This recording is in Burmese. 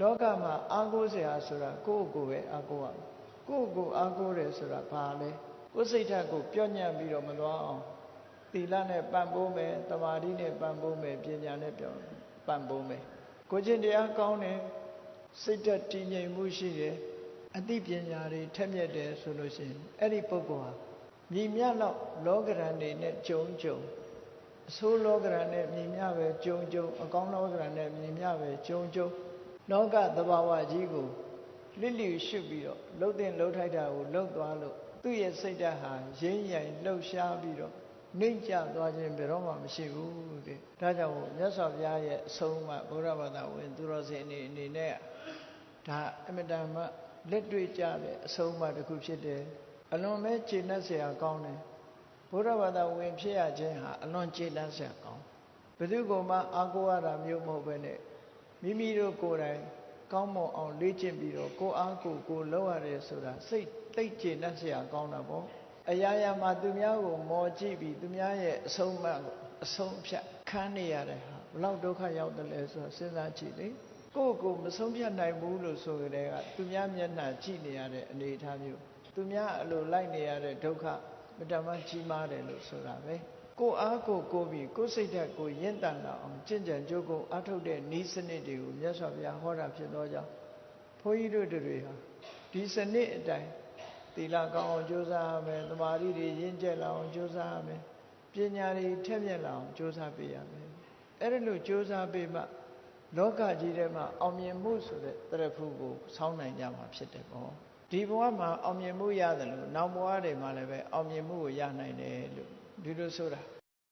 လောကမှာအားကိုးစရာဆိုတာကိုယ့်ကိုယ်ပဲအားကိုးရမယ်ကိုယ့်ကိုယ်အားကိုးတယ်ဆိုတာဘာလဲကိုယ်စိတ်ဓာတ်ကိုပြော့ညံ့ပြီးတော့မသွားအောင်သီလနဲ့ပံ့ပိုးမယ်သမာဓိနဲ့ပံ့ပိုးမယ်ပညာနဲ့ပံ့ပိုးမယ်ကိုကျင့်တရားကောင်းတယ်စိတ်ဓာတ်တည်ငြိမ်မှုရှိတယ်အသိပညာတွေထက်မြက်တယ်ဆိုလို့ရှိရင်အဲ့ဒီပုဂ္ဂိုလ်ဟာမြည်မြတ်တော့လောကရန်တွေနဲ့ကြုံအဆိုးလောကရန်နဲ့မြည်မြပဲကြုံအကောင်းလောကရန်နဲ့မြည်မြပဲကြုံလောကသဘာဝကြီးကိုလစ်လျူရှုပြီးတော့လှုပ်တဲ့လှုပ်ထိုက်တာကိုလှုပ်သွားလို့သူ့ရဲ့စိတ်ဓာတ်ဟာရင်းရိုင်လှုပ်ရှားပြီးတော့နှိမ့်ကျသွားခြင်းဘယ်တော့မှမရှိဘူးတဲ့ဒါကြောင့်မြတ်စွာဘုရားရဲ့အဆုံးအမဗုဒ္ဓဘာသာဝင်သူတော်စင်အနေနဲ့ဒါအမြဲတမ်းလက်တွေ့ကြတဲ့အဆုံးအမတစ်ခုဖြစ်တယ်အလွန်ပဲကျေနပ်စရာကောင်းတယ်ဗုဒ္ဓဘာသာဝင်ဖြစ်ရခြင်းဟာအလွန်ကျေနပ်စရာကောင်းဘယ်သူကမှအားကိုးရတာမျိုးမဟုတ်ပဲနဲ့မိမိတို့ကိုယ်တိုင်ကောင်းမွန်အောင်လေ့ကျင့်ပြီးတော့ကိုအားကိုလောက်ရတယ်ဆိုတာစိတ်သိကျေနပ်စရာကောင်းတာပေါ့အရာရာမှာသူများကိုမော်ကြည့်ပြီးသူများရဲ့အဆုံးအမကိုအဆုံးအဖြတ်ခံနေရတဲ့ဟာဘလောက်ဒုက္ခရောက်တယ်လဲဆိုတာစဉ်းစားကြည့်လေကိုမဆုံးဖြတ်နိုင်ဘူးလို့ဆိုကြတဲ့ကသူများမျက်နှာကြည့်နေရတဲ့အနေအထားမျိုးသူများအလိုလိုက်နေရတဲ့ဒုက္ခမတမကြီးမားတယ်လို့ဆိုတာပဲကိုအားကိုပြီးကိုစိတ်ဓာတ်ကိုရင့်တန်လာအောင်ကျင့်ကြံကြိုးကိုအထောက်တဲ့ဤစနစ်တွေကိုမြတ်စွာဘုရားဟောတာဖြစ်သောကြောင့်ဘုန်းကြီးတို့တွေဟာဒီစနစ်အတိုင်းသီလကောင်းအောင်ကြိုးစားရမယ်သမာဓိတွေရင့်ကျက်လာအောင်ကြိုးစားရမယ်ပညာတွေထက်မြက်လာအောင်ကြိုးစားပေးရမယ်အဲ့ဒါလို့ကြိုးစားပေးမှလောကကြီးထဲမှာအောင်မြင်မှုဆိုတဲ့တရဖူကိုဆောင်းနိုင်ကြမှာဖြစ်တယ်ပေါ့ဒီဘဝမှာအောင်မြင်မှုရတယ်လို့နောက်ဘဝတွေမှာလည်းပဲအောင်မြင်မှုကိုရနိုင်တယ်လို့ဒီလိုဆိုတာ